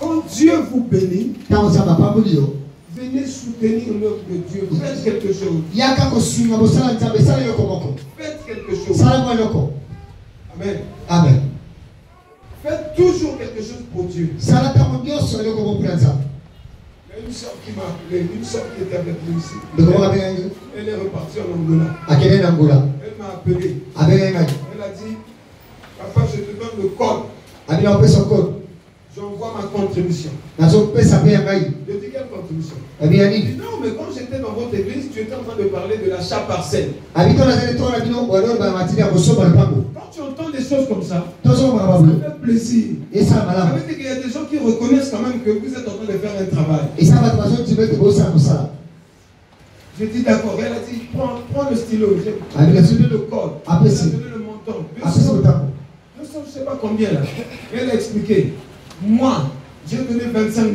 Quand Dieu vous bénit, venez soutenir l'œuvre de Dieu. Faites quelque chose. Faites quelque chose. Amen. Amen. Faites toujours quelque chose pour Dieu. Il y a une soeur qui m'a appelé, une soeur qui était avec nous ici. Elle est repartie en Angola. Elle m'a appelé. Elle a dit, papa, je te donne le code. J'envoie ma contribution. Je dis, quelle contribution? Elle dit, non, mais quand j'étais dans votre église, tu étais en train de parler de l'achat parcelle. Quand tu entends des choses comme ça, ça fait plaisir. Ça veut dire qu'il y a des gens qui reconnaissent quand même que vous êtes en train de faire un travail. Je dis d'accord. Elle a dit, prends le stylo. Elle a donné le code. Elle a donné le montant. Je ne sais pas combien là. Elle a expliqué. Moi, j'ai donné 25 000.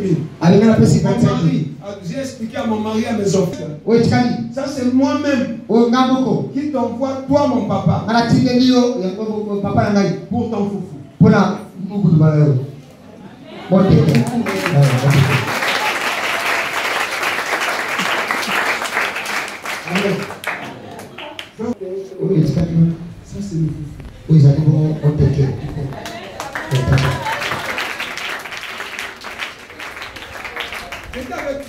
J'ai expliqué à mon mari, à mes enfants. Ça, c'est moi-même qui t'envoie, toi, mon papa, pour ton foufou. Ça, c'est le foufou. J'étais avec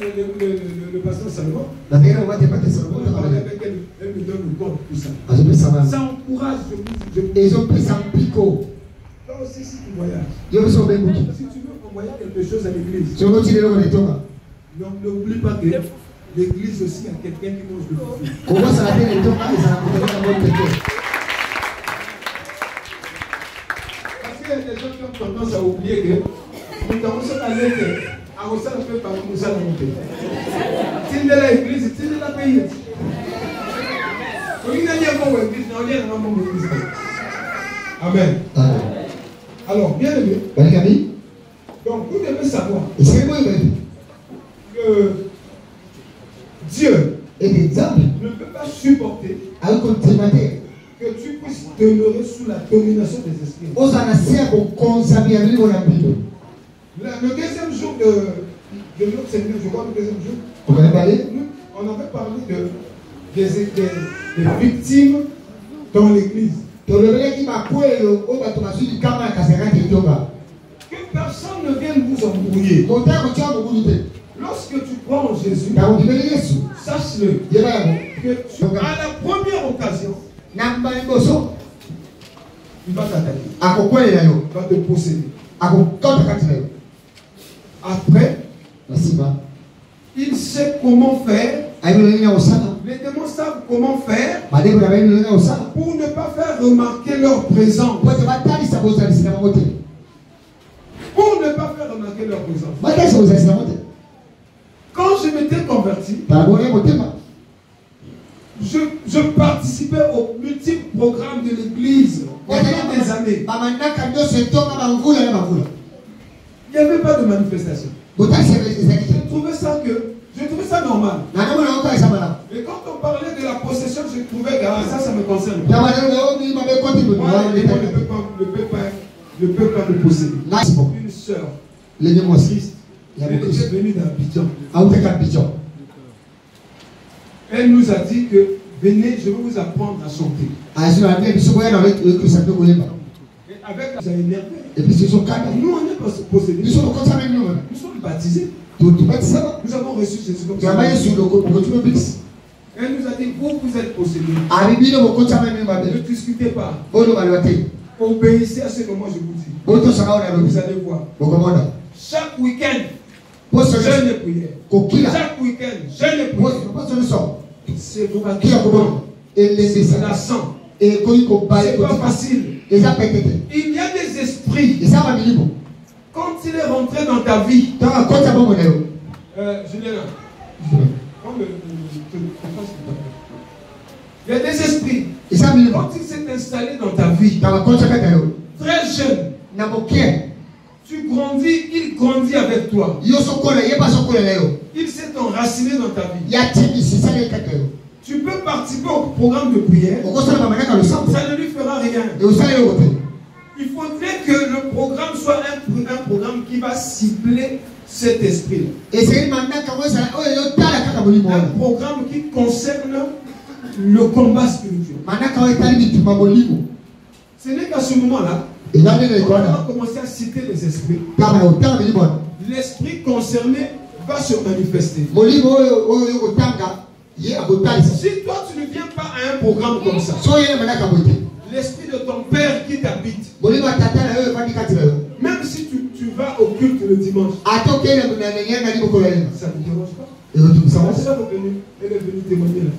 le pasteur Salomon. On parlait avec elle, elle me donne le compte pour ça. Ça encourage, Ils ont pris ça pico. Toi aussi, si tu voyages. Si tu veux envoyer quelque chose à l'église, n'oublie pas que l'église aussi, il y a quelqu'un qui mange le foufou. Parce qu'il y a des gens qui ont tendance à oublier que nous avons ça à l'église. Amen. Alors, bien aimé. Donc, vous devez savoir que Dieu ne peut pas supporter que tu puisses demeurer sous la domination des esprits. Le deuxième jour de notre Seigneur, je crois le deuxième jour, on avait parlé des victimes dans l'église. Que personne ne vienne vous embrouiller. Lorsque tu crois en Jésus, sache-le que à la première occasion, il va t'attaquer. Il va te posséder. Après, il sait comment faire. Les démons savent comment faire pour ne pas faire remarquer leur présence. Pour ne pas faire remarquer leur présence. Quand je m'étais converti, je participais aux multiples programmes de l'église pendant des années. Il n'y avait pas de manifestation. Je trouvais ça normal. Et quand on parlait de la possession, je trouvais que ça me concerne. Moi, ne peut pas me posséder. Une sœur, Christ, elle était venue d'Abidjan. Elle nous a dit que venez, je vais vous apprendre à chanter. Et avec ça a énervé. Nous, on est possédés. Nous sommes baptisés. Nous avons reçu Jésus comme ça. Elle nous a dit, vous êtes possédés. Ne discutez pas. Obéissez à ce que moi je vous dis. Vous allez voir. Chaque week-end, jeûne et prière. Chaque week-end, jeûne et prière. C'est lassant. C'est pas facile. Il y a des esprits. Quand il est rentré dans ta vie, Julien, il y a des esprits. Quand il s'est installé dans ta vie, très jeune, tu grandis, il grandit avec toi. Il s'est enraciné dans ta vie. Tu peux participer au programme de prière, ça ne lui fera rien. Il faudrait que le programme soit un programme qui va cibler cet esprit. Un programme qui concerne le combat spirituel. Ce n'est qu'à ce moment-là, on va commencer à citer les esprits. L'esprit concerné va se manifester. Si toi tu ne viens pas à un programme comme ça, l'esprit de ton père qui t'habite, même si tu vas au culte le dimanche, ça ne te dérange pas. Elle est venue témoigner là.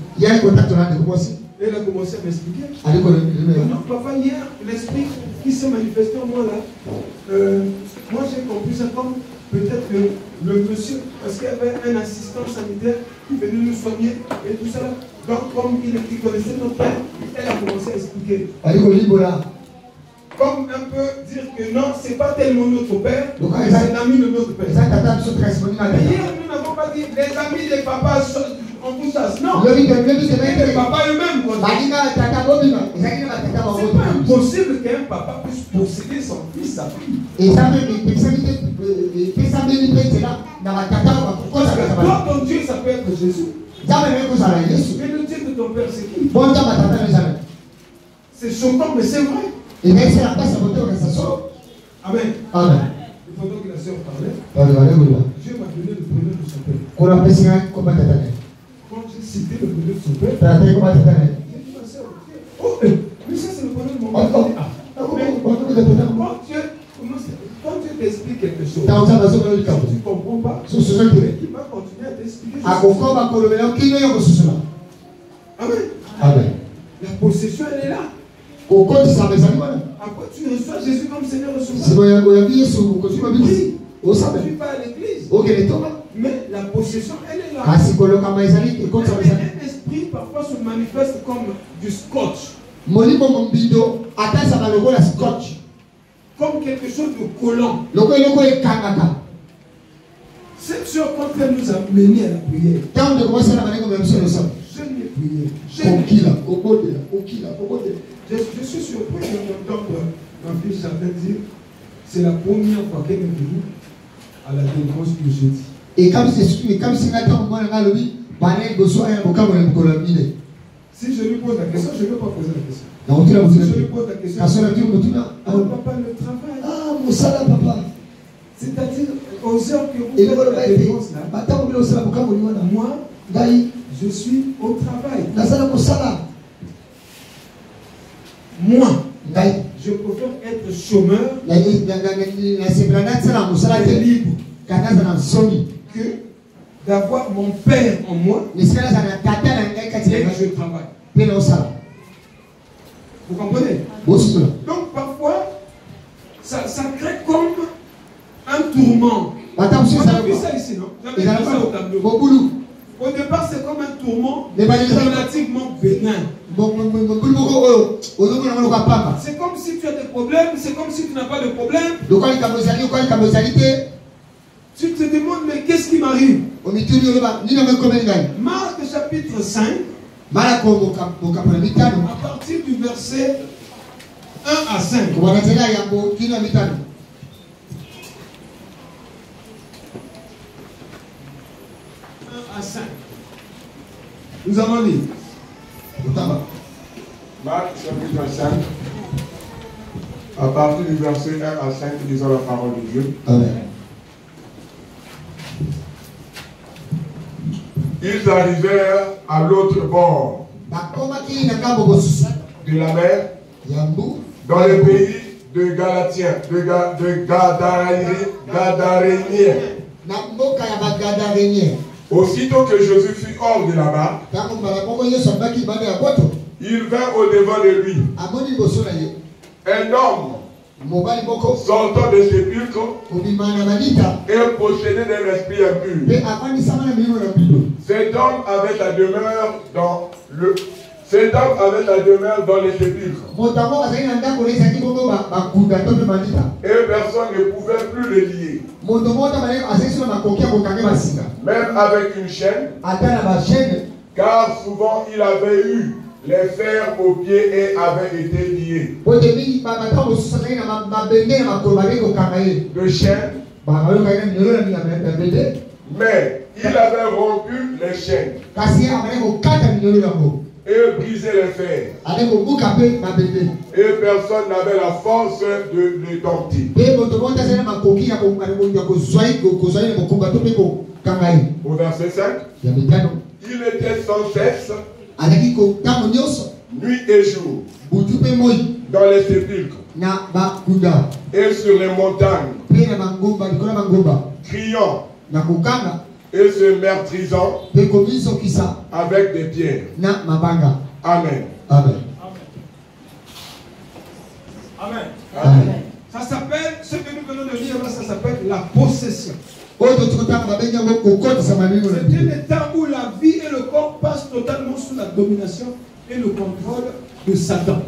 Elle a commencé à m'expliquer. Non, papa, hier, l'esprit qui s'est manifesté en moi là, moi j'ai compris ça comme peut-être que le monsieur, parce qu'il y avait un assistant sanitaire qui venait nous soigner et tout ça là. Donc, comme il connaissait notre père, elle a commencé à expliquer. Comme un peu dire que non, c'est pas tellement notre père, mais c'est l'ami de notre père. Mais hier, nous n'avons pas dit les amis des papas, on vous chasse. Non, les papas eux-mêmes. C'est pas impossible qu'un papa puisse posséder son fils, sa fille. Parce que toi, ton Dieu, ça peut être Jésus. Mais le Dieu de ton père, c'est qui? C'est choquant, mais c'est vrai. Amen. Amen. Il faut donc que la sœur parlait. Dieu m'a donné le prénom de son père. Quand j'ai cité le prénom de son père, j'ai dit ma sœur, oh, mais ça c'est le prénom de mon père. Quand Dieu t'explique quelque chose, tu ne comprends pas, il va continuer à t'expliquer. Amen. Amen. La possession, elle est là. Après, tu reçois Jésus comme Seigneur et Sauveur. Tu vas à l'église. Mais la possession, elle est là. Un esprit parfois se manifeste comme du scotch. Comme quelque chose de collant. Cette soeur, quand elle nous a menés à la prière, je n'ai prié. Je suis surpris d'entendre ma fille Chantal dire c'est la première fois qu'elle est venue à la délivrance du jeudi. Et comme si si je lui pose la question, je ne vais pas poser la question. Si je lui pose la question, papa, le travail. C'est-à-dire, aux heures que vous faites la délivrance là, moi, je suis au travail. Moi, je préfère être chômeur libre que d'avoir mon père en moi et que je travaille. Vous comprenez? Donc parfois, ça crée comme un tourment. On a vu ça ici, non? J'avais vu ça au tableau. Au départ, c'est comme un tourment relativement bénin. C'est comme si tu as des problèmes, c'est comme si tu n'as pas de problème. Tu te demandes, mais qu'est-ce qui m'arrive? Marc chapitre 5, à partir du verset 1 à 5. 1 à 5. Nous allons lire. Marc chapitre 5, à partir du verset 1 à 5, disons la parole de Dieu. Amen. Ils arrivèrent à l'autre bord de la mer, dans le pays de Galatiens, de Gadaréniens. Aussitôt que Jésus fut hors de là-bas, il vint au-devant de lui un homme sortant de sépulcre et possédé d'un esprit impur. Cet homme avait sa demeure dans les sépulcres. Et personne ne pouvait plus le lier. Même avec une chaîne, car souvent il avait eu Les fers aux pieds avaient été liés. De chaînes. Mais il avait rompu les chaînes. Et brisé les fers. Et personne n'avait la force de les dompter. Au verset 5, il était sans cesse, nuit et jour, dans les sépulcres et sur les montagnes, criant et se meurtrisant avec des pierres. Amen. Amen. Amen. Amen. Ça s'appelle, ce que nous venons de lire là, ça s'appelle la possession. C'est un état où la vie et le corps passent totalement sous la domination et le contrôle de Satan.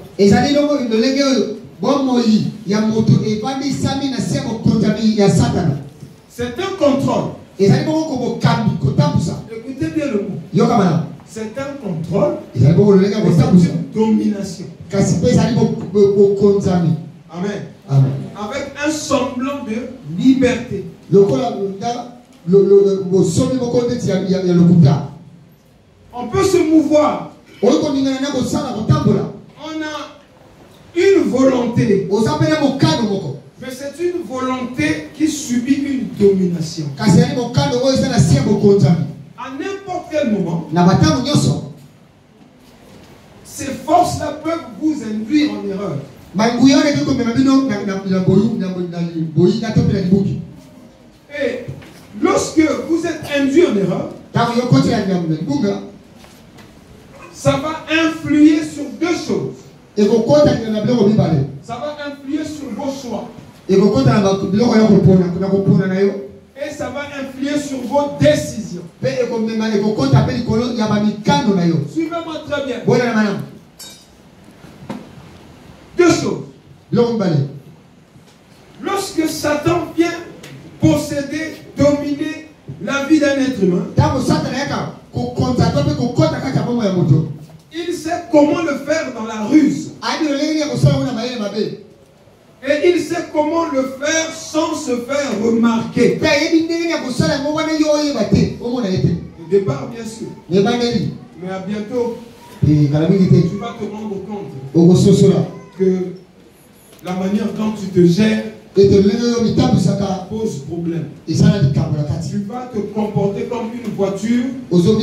C'est un contrôle. Écoutez bien le mot. C'est un contrôle. C'est une domination. Amen. Amen. Avec un semblant de liberté. On peut se mouvoir. On a une volonté. Mais c'est une volonté qui subit une domination. À n'importe quel moment, ces forces-là peuvent vous induire en erreur. Et lorsque vous êtes induit en erreur, ça va influer sur deux choses. Ça va influer sur vos choix. Et ça va influer sur vos décisions. Suivez-moi très bien. Deux choses. Lorsque Satan vient posséder, dominer la vie d'un être humain, il sait comment le faire dans la ruse. Et il sait comment le faire sans se faire remarquer. Au départ, bien sûr. Mais à bientôt, tu vas te rendre compte que la manière dont tu te gères pose problème. Tu vas te comporter comme une voiture dont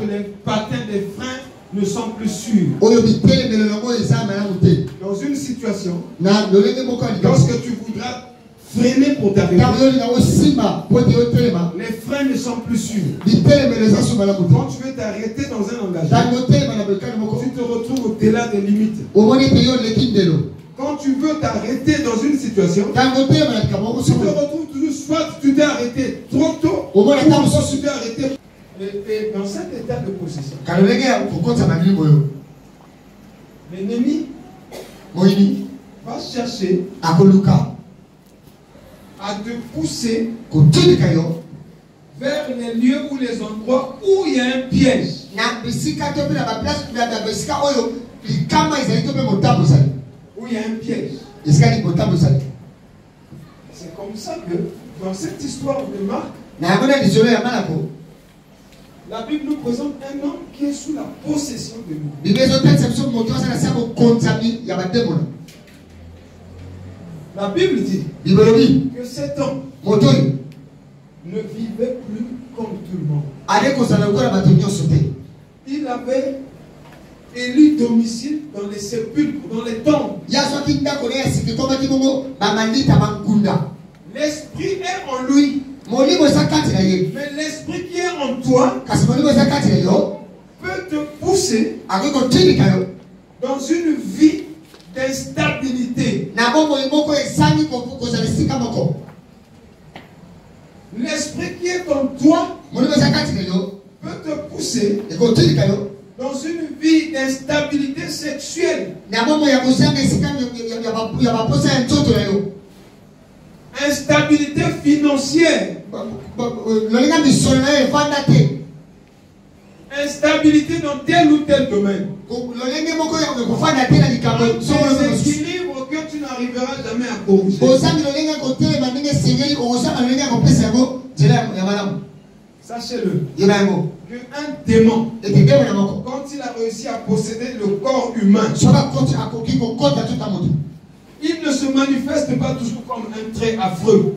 les patins des freins ne sont plus sûrs. Dans une situation, lorsque tu voudras freiner pour t'arrêter, les freins ne sont plus sûrs. Quand tu veux t'arrêter dans un engagement, tu te retrouves au-delà des limites. Quand tu veux t'arrêter dans une situation, tu te retrouves toujours, soit tu t'es arrêté trop tôt, soit tu t'es arrêté. Et dans cet état de possession, l'ennemi va chercher à te pousser vers les lieux ou les endroits où il y a un piège. Où il y a un piège. C'est comme ça que dans cette histoire de Marc, la Bible nous présente un homme qui est sous la possession de nous. La Bible dit que cet homme ne vivait plus comme tout le monde. Il avait élu domicile dans les sépulcres, dans les tombes. L'esprit est en lui. Mais l'esprit qui est en toi peut te pousser dans une vie d'instabilité. L'esprit qui est en toi peut te pousser dans une vie d'instabilité sexuelle. Instabilité financière. instabilité dans tel ou tel domaine. Déséquilibre que tu n'arriveras jamais à corriger. Sachez-le. Qu'un démon, quand il a réussi à posséder le corps humain, il ne se manifeste pas toujours comme un trait affreux.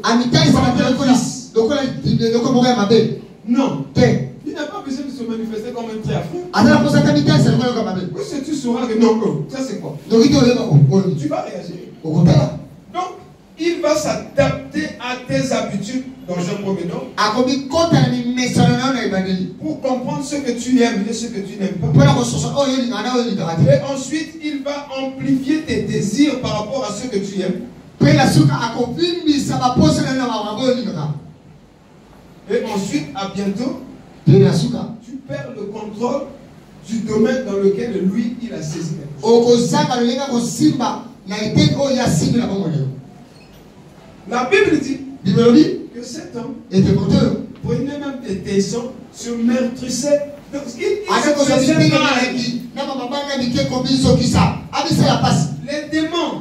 Non. Il n'a pas besoin de se manifester comme un trait affreux. Oui, si tu sauras que non, ça c'est quoi? Tu vas réagir. Donc, il va s'adapter à tes habitudes dans un premier temps pour comprendre ce que tu aimes et ce que tu n'aimes pas. Et ensuite, il va amplifier tes désirs par rapport à ce que tu aimes. Et ensuite, à bientôt, tu perds le contrôle du domaine dans lequel lui, il a saisi. La Bible dit que cet homme prenait même des tessons, se meurtrissait. Les démons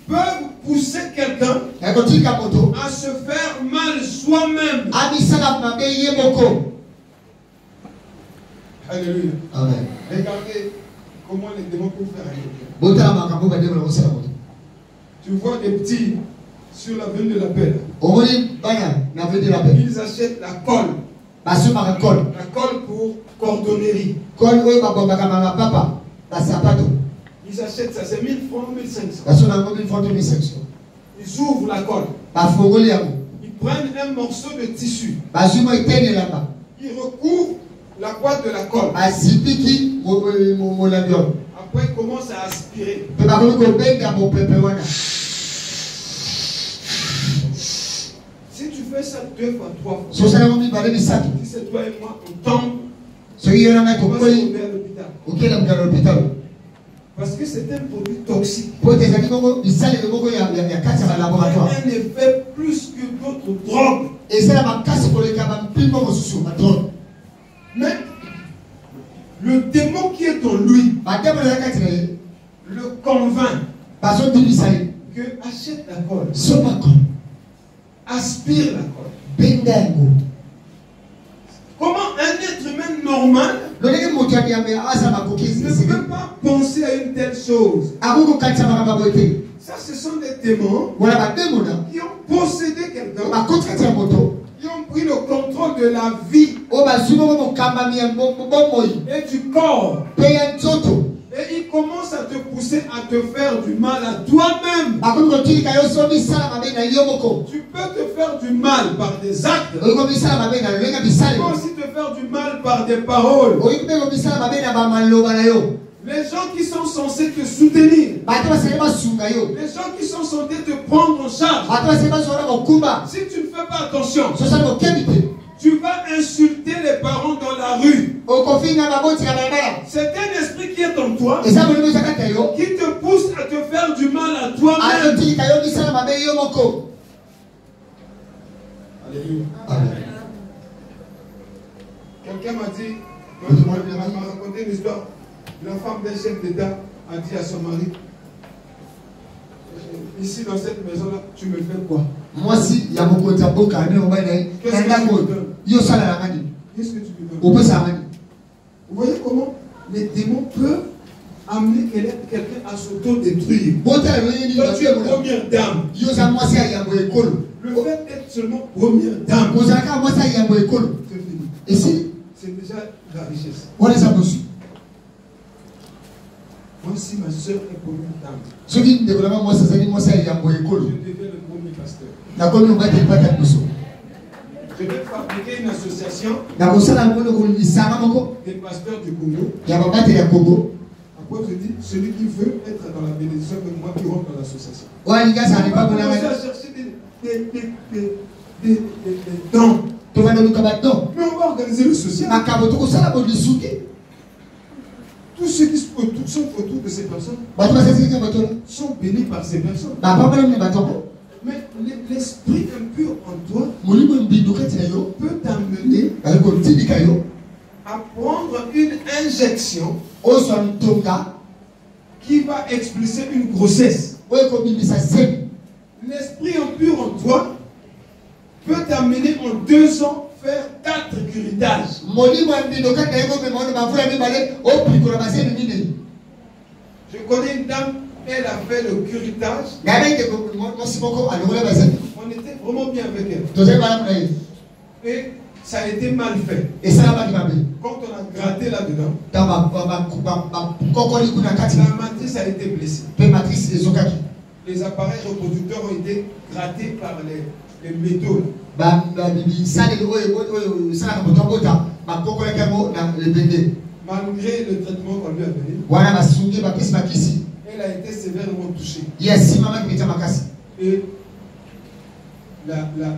peuvent pousser quelqu'un à se faire mal soi-même. Alléluia. Amen. Regardez comment les démons peuvent faire quelqu'un. Tu vois des petits sur l'avenue de la paix. Ils achètent la colle. La colle pour cordonnerie. Ils achètent ça, c'est 1000 francs, 1500. Ils ouvrent la colle. Ils prennent un morceau de tissu. Ils recouvrent la boîte de la colle. Après, ils commencent à aspirer. Si tu fais ça 2 fois, 3 fois, si c'est toi et moi, on tombe, on va se retrouver à l'hôpital. Parce que c'est un produit toxique. Ça a un effet plus que d'autres drogues. Mais le démon qui est en lui le convainc que achète la colle, aspire la colle. Comment un être humain normal ne peut pas penser à une telle chose? Ça, ce sont des démons qui ont possédé quelqu'un, qui ont pris le contrôle de la vie et du corps. Et ils commencent à te pousser à te faire du mal à toi-même. Tu peux te faire du mal par des actes. Tu peux aussi te faire du mal par des paroles. Les gens qui sont censés te soutenir, les gens qui sont censés te prendre en charge, si tu ne fais pas attention, tu vas insulter les parents dans la rue. C'est un esprit qui est en toi, qui te pousse à te faire du mal à toi-même. Alléluia. Quelqu'un m'a dit, m'a raconté une histoire. La femme d'un chef d'État a dit à son mari, ici dans cette maison-là, tu me fais quoi? Moi, si il y a beaucoup de tabou, qu'est-ce que tu me donnes? Qu'est-ce que tu me donnes? Vous voyez comment les démons peuvent amener quelqu'un à s'auto-détruire. Toi, tu es première dame. Le fait d'être seulement première dame, et si c'est déjà la richesse. On les a reçus. Moi, si ma soeur est première dame, je deviens le premier pasteur. Je vais fabriquer une association des pasteurs du Congo. Après, je dis, celui qui veut être dans la bénédiction, que moi qui rentre dans l'association. On va commencer à chercher des dons. Mais on va organiser le social. Tous ceux qui sont autour de ces personnes sont bénis par ces personnes. Mais l'esprit impur en toi peut t'amener à prendre une injection qui va expulser une grossesse. L'esprit impur en toi peut t'amener en 2 ans faire 4 curitages. Je connais une dame, elle a fait le curitage. On était vraiment bien avec elle. Et ça a été mal fait. Quand on a gratté là-dedans, la matrice a été blessée. Les appareils reproducteurs ont été grattés par les métaux. Malgré le traitement qu'on lui a donné, elle a été sévèrement touchée. Et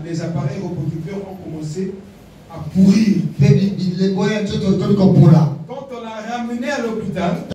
les appareils reproducteurs ont commencé à pourrir. Quand on l'a ramené à l'hôpital,